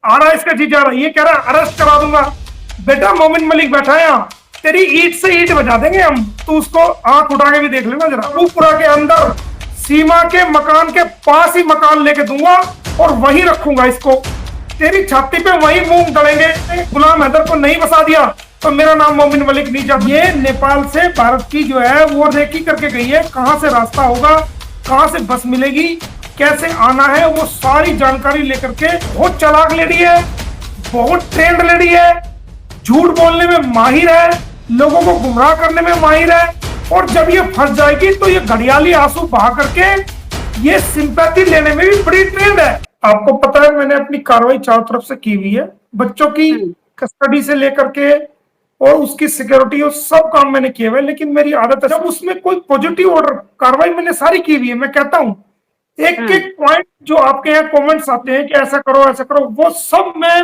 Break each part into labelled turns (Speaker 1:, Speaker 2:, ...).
Speaker 1: आ रहा है इसका जीजा, ये कह रहा है अरेस्ट करा दूंगा। बेटा मोमिन मलिक बैठा है यहाँ, तेरी ईंट से ईंट बजा देंगे हम, तू उसको आंख उठा के भी देख लेना जरा। पूरा के अंदर सीमा के मकान के पास ही मकान लेके दूंगा और वहीं रखूंगा इसको, तेरी छाती पे वहीं मूंग दड़ेंगे। गुलाम हैदर को नहीं बसा दिया तो मेरा नाम मोमिन मलिक नहीं। जब ये नेपाल से भारत की जो है वो रेकी करके गई है, कहां से रास्ता होगा, कहां से बस मिलेगी, कैसे आना है, वो सारी जानकारी लेकर के बहुत चालाक लेडी है, बहुत ट्रेंड लेडी है, झूठ बोलने में माहिर है, लोगों को गुमराह करने में माहिर है। और जब ये फंस जाएगी तो ये घड़ियाली आंसू बहा करके ये सिंपैथी लेने में भी बड़ी ट्रेंड है। आपको पता है मैंने अपनी कार्रवाई चारों तरफ से की हुई है, बच्चों की कस्टडी से लेकर के और उसकी सिक्योरिटी और सब काम मैंने किए हुए। लेकिन मेरी आदत है जब उसमें कोई पॉजिटिव ऑर्डर कार्रवाई मैंने सारी की हुई है, मैं कहता हूं एक एक पॉइंट जो आपके यहाँ कमेंट्स आते हैं कि ऐसा करो ऐसा करो, वो सब मैं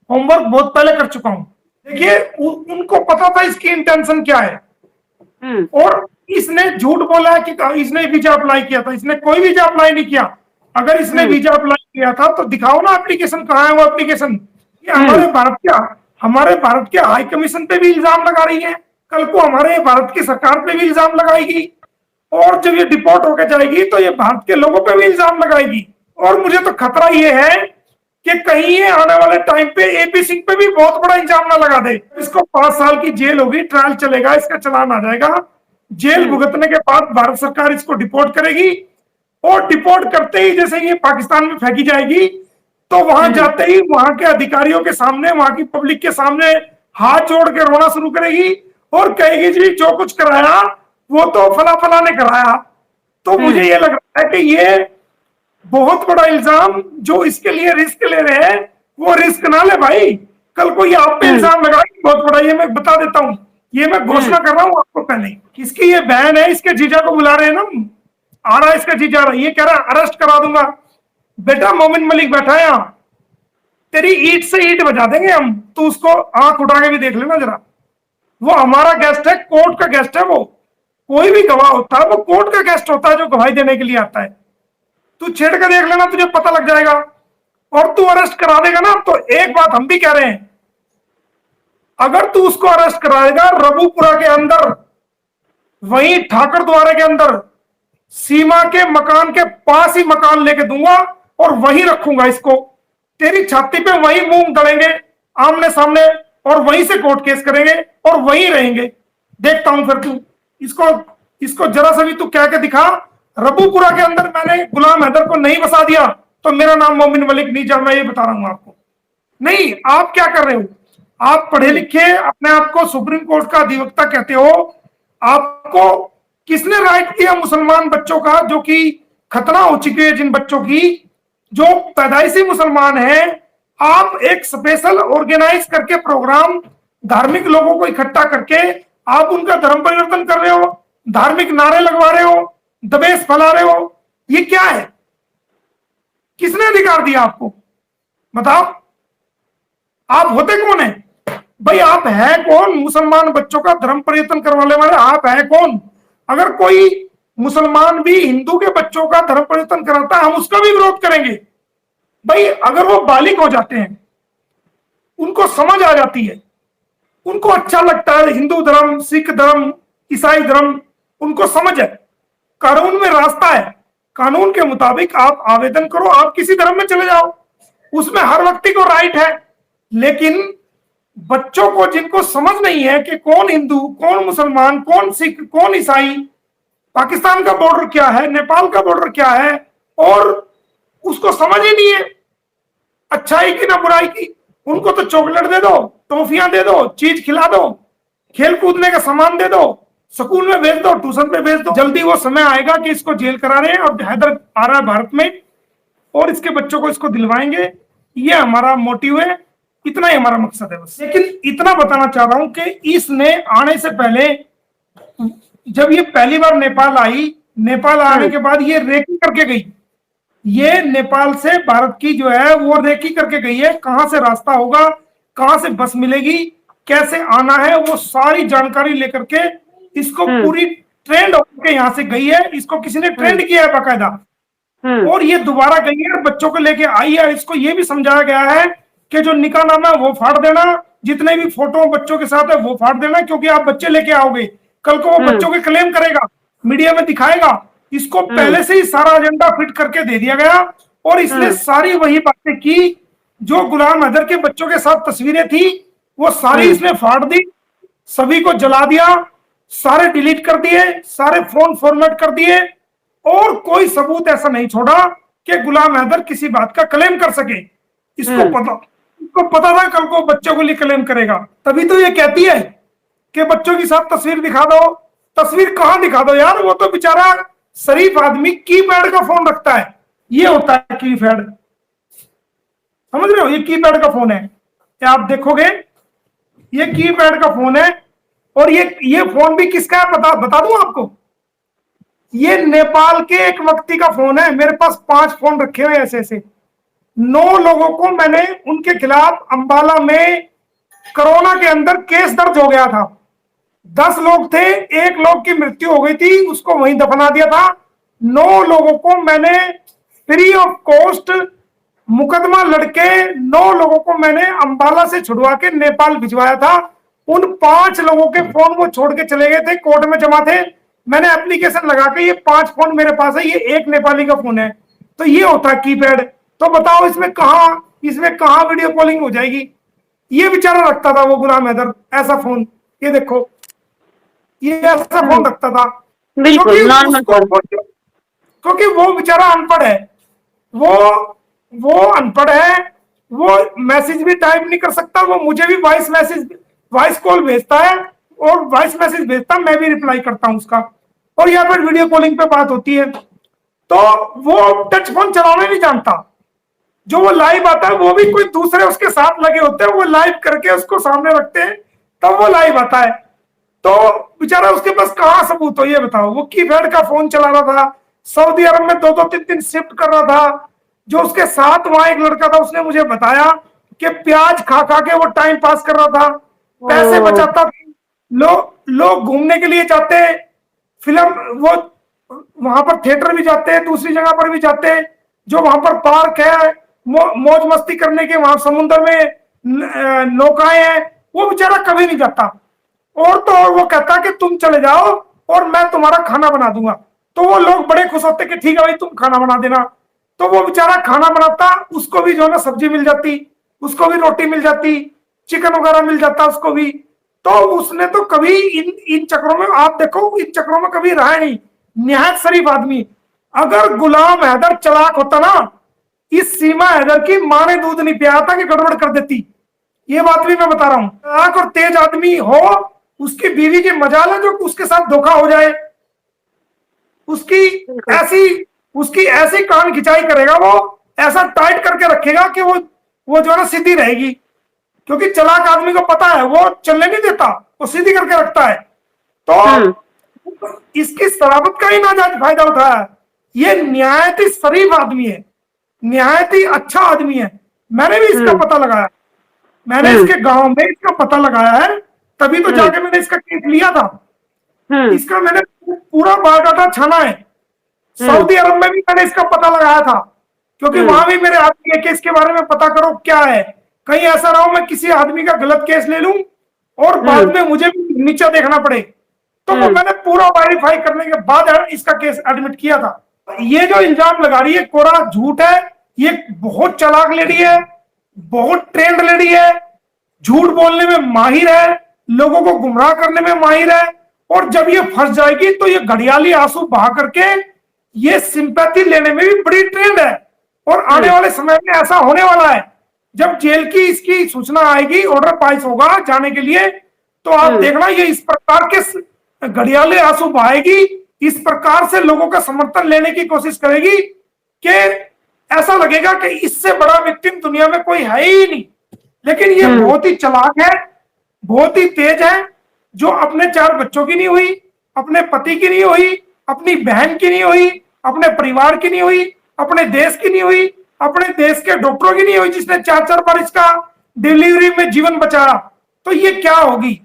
Speaker 1: होमवर्क बहुत पहले कर चुका हूं। देखिए उनको पता था इसकी इंटेंशन क्या है, और इसने झूठ बोला है कि इसने वीजा अप्लाई किया था। इसने कोई वीजा अप्लाई नहीं किया। अगर इसने वीजा अप्लाई किया था तो दिखाओ ना एप्लीकेशन, कहाँ है वो एप्लीकेशन। ये हमारे भारत के हाई कमीशन पे भी इल्जाम लगा रही है, कल को हमारे भारत की सरकार पे भी इल्जाम लगाएगी, और जब ये डिपोर्ट होकर जाएगी तो ये भारत के लोगों पे भी इल्जाम लगाएगी। और मुझे तो खतरा ये है कि कहीं ये आने वाले टाइम पे एपी सिंह पे भी बहुत बड़ा इल्जाम ना लगा दे। इसको 5 साल की जेल होगी, ट्रायल चलेगा, इसका चालान आ जाएगा, जेल भुगतने के बाद भारत सरकार इसको डिपोर्ट करेगी, और डिपोर्ट करते ही जैसे ये पाकिस्तान में फेंकी जाएगी तो वहां जाते ही वहां के अधिकारियों के सामने, वहां की पब्लिक के सामने हाथ जोड़ के रोना शुरू करेगी और कहेगी जी जो कुछ कराया वो तो फला फला ने कराया। तो मुझे ये लग रहा है कि ये बहुत बड़ा इल्जाम जो इसके लिए रिस्क ले रहे हैं, वो रिस्क ना ले भाई, कल को ये आप पे इल्जाम लगाएगी बहुत बड़ा। ये मैं बता देता हूँ, ये मैं घोषणा कर रहा हूँ आपको पहले। किसकी ये बहन है, इसके जीजा को बुला रहे हैं ना, आ रहा है इसका जीजा, ये कह रहा है अरेस्ट करा दूंगा। बेटा मोमिन मलिक बैठा है यहाँ, तेरी ईंट से ईंट बजा देंगे हम, तू उसको आंख उठा के भी देख लेना जरा। वो हमारा गेस्ट है, कोर्ट का गेस्ट है। वो कोई भी गवाह होता है वो कोर्ट का गेस्ट होता है जो गवाही देने के लिए आता है। तू छेड़ के देख लेना, तुझे पता लग जाएगा। और तू अरेस्ट करा देगा ना, तो एक बात हम भी कह रहे हैं, अगर तू उसको अरेस्ट कराएगा रबूपुरा के अंदर, वहीं ठाकर द्वारे के अंदर, सीमा के मकान के पास ही मकान लेके दूंगा और वहीं रखूंगा इसको, तेरी छाती पे वहीं मूंग दड़ेंगे आमने सामने, और वहीं से कोर्ट केस करेंगे और वहीं रहेंगे। देखता हूं फिर तू इसको जरा सा भी तू कह के दिखा। रबूपुरा के अंदर मैंने गुलाम हैदर को नहीं बसा दिया तो मेरा नाम मोमिन मलिक नहीं। जब मैं ये बता रहा हूं आपको, नहीं आप क्या कर रहे हो, आप पढ़े लिखे अपने आप को सुप्रीम कोर्ट का अधिवक्ता कहते हो, आपको किसने राइट दिया मुसलमान बच्चों का, जो कि खतना हो चुकी है जिन बच्चों की जो पैदाइशी मुसलमान हैं, आप एक स्पेशल ऑर्गेनाइज करके प्रोग्राम, धार्मिक लोगों को इकट्ठा करके आप उनका धर्म परिवर्तन कर रहे हो, धार्मिक नारे लगवा रहे हो, दबेश फैला रहे हो, ये क्या है, किसने अधिकार दिया आपको, बताओ। आप होते कौन है भाई, आप है कौन मुसलमान बच्चों का धर्म परिवर्तन करवाने वाले, आप है कौन। अगर कोई मुसलमान भी हिंदू के बच्चों का धर्म परिवर्तन कराता है हम उसका भी विरोध करेंगे भाई। अगर वो बालिग हो जाते हैं, उनको समझ आ जाती है, उनको अच्छा लगता है हिंदू धर्म, सिख धर्म, ईसाई धर्म, उनको समझ है, कानून में रास्ता है, कानून के मुताबिक आप आवेदन करो, आप किसी धर्म में चले जाओ, उसमें हर व्यक्ति को राइट है। लेकिन बच्चों को जिनको समझ नहीं है कि कौन हिंदू, कौन मुसलमान, कौन सिख, कौन ईसाई, पाकिस्तान का बॉर्डर क्या है, नेपाल का बॉर्डर क्या है, और उसको समझ ही नहीं है अच्छाई की ना बुराई की, उनको तो चॉकलेट दे दो, टॉफियां दे दो, चीज खिला दो, खेल कूदने का सामान दे दो, स्कूल में भेज दो, ट्यूशन पे भेज दो। जल्दी वो समय आएगा कि इसको जेल करा रहे हैं और हैदर आ रहा है भारत में, और इसके बच्चों को इसको दिलवाएंगे। ये हमारा मोटिव है, इतना ही हमारा मकसद है बस। लेकिन इतना बताना चाह रहा हूं कि इसने आने से पहले, जब ये पहली बार नेपाल आई, नेपाल आने के बाद ये रेकी करके गई, ये नेपाल से भारत की जो है वो रेकी करके गई है, कहां से रास्ता होगा, कहां से बस मिलेगी, कैसे आना है, वो सारी जानकारी लेकर के इसको पूरी ट्रेंड होकर यहां से गई है। इसको किसी ने ट्रेंड किया है बाकायदा, और ये दोबारा गई है, बच्चों को लेके आई है। इसको ये भी समझाया गया है कि जो निकाहनामा है वो फाड़ देना, जितने भी फोटो बच्चों के साथ है वो फाड़ देना, क्योंकि आप बच्चे लेके आओगे, कल को वो बच्चों के क्लेम करेगा, मीडिया में दिखाएगा। इसको पहले से ही सारा एजेंडा फिट करके दे दिया गया, और इसने सारी वही बातें की जो गुलाम हैदर के बच्चों के साथ तस्वीरें थी वो सारी इसने फाड़ दी, सभी को जला दिया, सारे डिलीट कर दिए, सारे फोन फॉर्मेट कर दिए, और कोई सबूत ऐसा नहीं छोड़ा कि गुलाम हैदर किसी बात का क्लेम कर सके। इसको पता था कल को बच्चों को लिए क्लेम करेगा, तभी तो ये कहती है कि बच्चों के साथ तस्वीर दिखा दो। तस्वीर कहां दिखा दो यार, वो तो बेचारा शरीफ आदमी कीपैड का फोन रखता है, ये होता है कीपैड, समझ रहे हो, ये कीपैड का फोन है, क्या आप देखोगे ये कीपैड का फोन है। और ये फोन भी किसका है बता दूं आपको, ये नेपाल के एक व्यक्ति का फोन है। मेरे पास 5 फोन रखे हुए ऐसे ऐसे। 9 लोगों को मैंने उनके खिलाफ अंबाला में कोरोना के अंदर केस दर्ज हो गया था। 10 लोग थे, 1 लोग की मृत्यु हो गई थी, उसको वहीं दफना दिया था। 9 लोगों को मैंने फ्री ऑफ कॉस्ट मुकदमा लड़के 9 लोगों को मैंने अंबाला से छुड़वा के नेपाल भिजवाया था। उन 5 लोगों के फोन वो छोड़ के चले गए थे, कोर्ट में जमा थे। मैंने एप्लीकेशन लगा के ये 5 फोन मेरे पास है, ये एक नेपाली का फोन है। तो ये होता है कीपैड। तो बताओ इसमें कहां वीडियो कॉलिंग हो जाएगी। ये बेचारा रखता था वो गुलाम हैदर ऐसा फोन, ये देखो ये ऐसा फोन रखता था, क्योंकि वो बेचारा अनपढ़ है, वो अनपढ़ है, वो मैसेज भी टाइप नहीं कर सकता। वो मुझे भी वॉइस कॉल भेजता है और वॉइस मैसेज भेजता, मैं भी रिप्लाई करता हूं उसका, और यहाँ पर वीडियो कॉलिंग पे बात होती है। तो वो टच फोन चलाना नहीं जानता। जो वो लाइव आता है वो भी कोई दूसरे उसके साथ लगे होते हैं, वो लाइव करके उसको सामने रखते हैं तब वो लाइव आता है। तो बेचारा उसके पास कहां सबूत हो, ये बताओ। वो कीपैड का फोन चला रहा था, सऊदी अरब में 2-2 3-3 शिफ्ट कर रहा था। जो उसके साथ वहां एक लड़का था, उसने मुझे बताया कि प्याज खा खा के वो टाइम पास कर रहा था, पैसे बचाता था। लोग घूमने के लिए जाते हैं, फिल्म वो वहां पर थिएटर भी जाते हैं, दूसरी जगह पर भी जाते हैं, जो वहां पर पार्क है, मौज मस्ती करने के, वहां समुद्र में नौकाएं हैं, वो बेचारा कभी नहीं जाता। और तो और वो कहता कि तुम चले जाओ और मैं तुम्हारा खाना बना दूंगा। तो वो लोग बड़े खुश होते कि ठीक है भाई तुम खाना बना देना। तो वो बेचारा खाना बनाता, उसको भी जो है ना सब्जी मिल जाती, उसको भी रोटी मिल जाती, चिकन वगैरह मिल जाता उसको भी। तो उसने तो कभी इन चक्रों में, आप देखो इन चक्रों में कभी रहा नहीं, निहायत शरीफ आदमी। अगर गुलाम हैदर चालाक होता ना, इस सीमा हैदर की मां ने दूध नहीं पिया था कि गड़बड़ कर देती। ये बात भी मैं बता रहा हूं। चालाक और तेज आदमी हो, उसकी बीवी की मजाल है जो उसके साथ धोखा हो जाए, उसकी ऐसी कान खिंचाई करेगा, वो ऐसा टाइट करके रखेगा कि वो जो है ना सीधी रहेगी। क्योंकि चालाक आदमी को पता है वो चलने नहीं देता, वो सीधी करके रखता है। तो इसकी शराबत का ही नाजायज फायदा उठाया। ये निहायत ही शरीफ आदमी है, निहायत ही अच्छा आदमी है। मैंने भी इसका पता लगाया, मैंने इसके गांव में इसका पता लगाया है, तभी तो जाके मैंने इसका केस लिया था। इसका मैंने पूरा बायोडाटा छाना है। सऊदी अरब में भी मैंने इसका पता लगाया था, क्योंकि वहां भी मेरे आदमी के केस के बारे में पता करो क्या है, कहीं ऐसा ना हो मैं किसी आदमी का गलत केस ले लूं और बाद में मुझे भी नीचे देखना पड़े। तो वो मैंने पूरा वेरीफाई करने के बाद इसका केस एडमिट किया था। ये जो इल्जाम लगा रही है कोरा झूठ है। ये बहुत चालाक लेडी है, बहुत ट्रेंड लेडी है, झूठ बोलने में माहिर है, लोगों को गुमराह करने में माहिर है। और जब ये फंस जाएगी तो ये घड़ियाली आंसू बहा करके ये सिंपैथी लेने में भी बड़ी ट्रेंड है। और आने वाले समय में ऐसा होने वाला है, जब जेल की इसकी सूचना आएगी, ऑर्डर पास होगा जाने के लिए, तो आप देखना ये इस प्रकार के घड़ियाले आंसू बहाएगी, इस प्रकार से लोगों का समर्थन लेने की कोशिश करेगी कि ऐसा लगेगा कि इससे बड़ा विक्टिम दुनिया में कोई है ही नहीं। लेकिन ये बहुत ही चालाक है, बहुत ही तेज है, जो अपने 4 बच्चों की नहीं हुई, अपने पति की नहीं हुई, अपनी बहन की नहीं हुई, अपने परिवार की नहीं हुई, अपने देश की नहीं हुई, अपने देश के डॉक्टरों की नहीं हुई, जिसने 4-4 बार इसका डिलीवरी में जीवन बचाया। तो ये क्या होगी।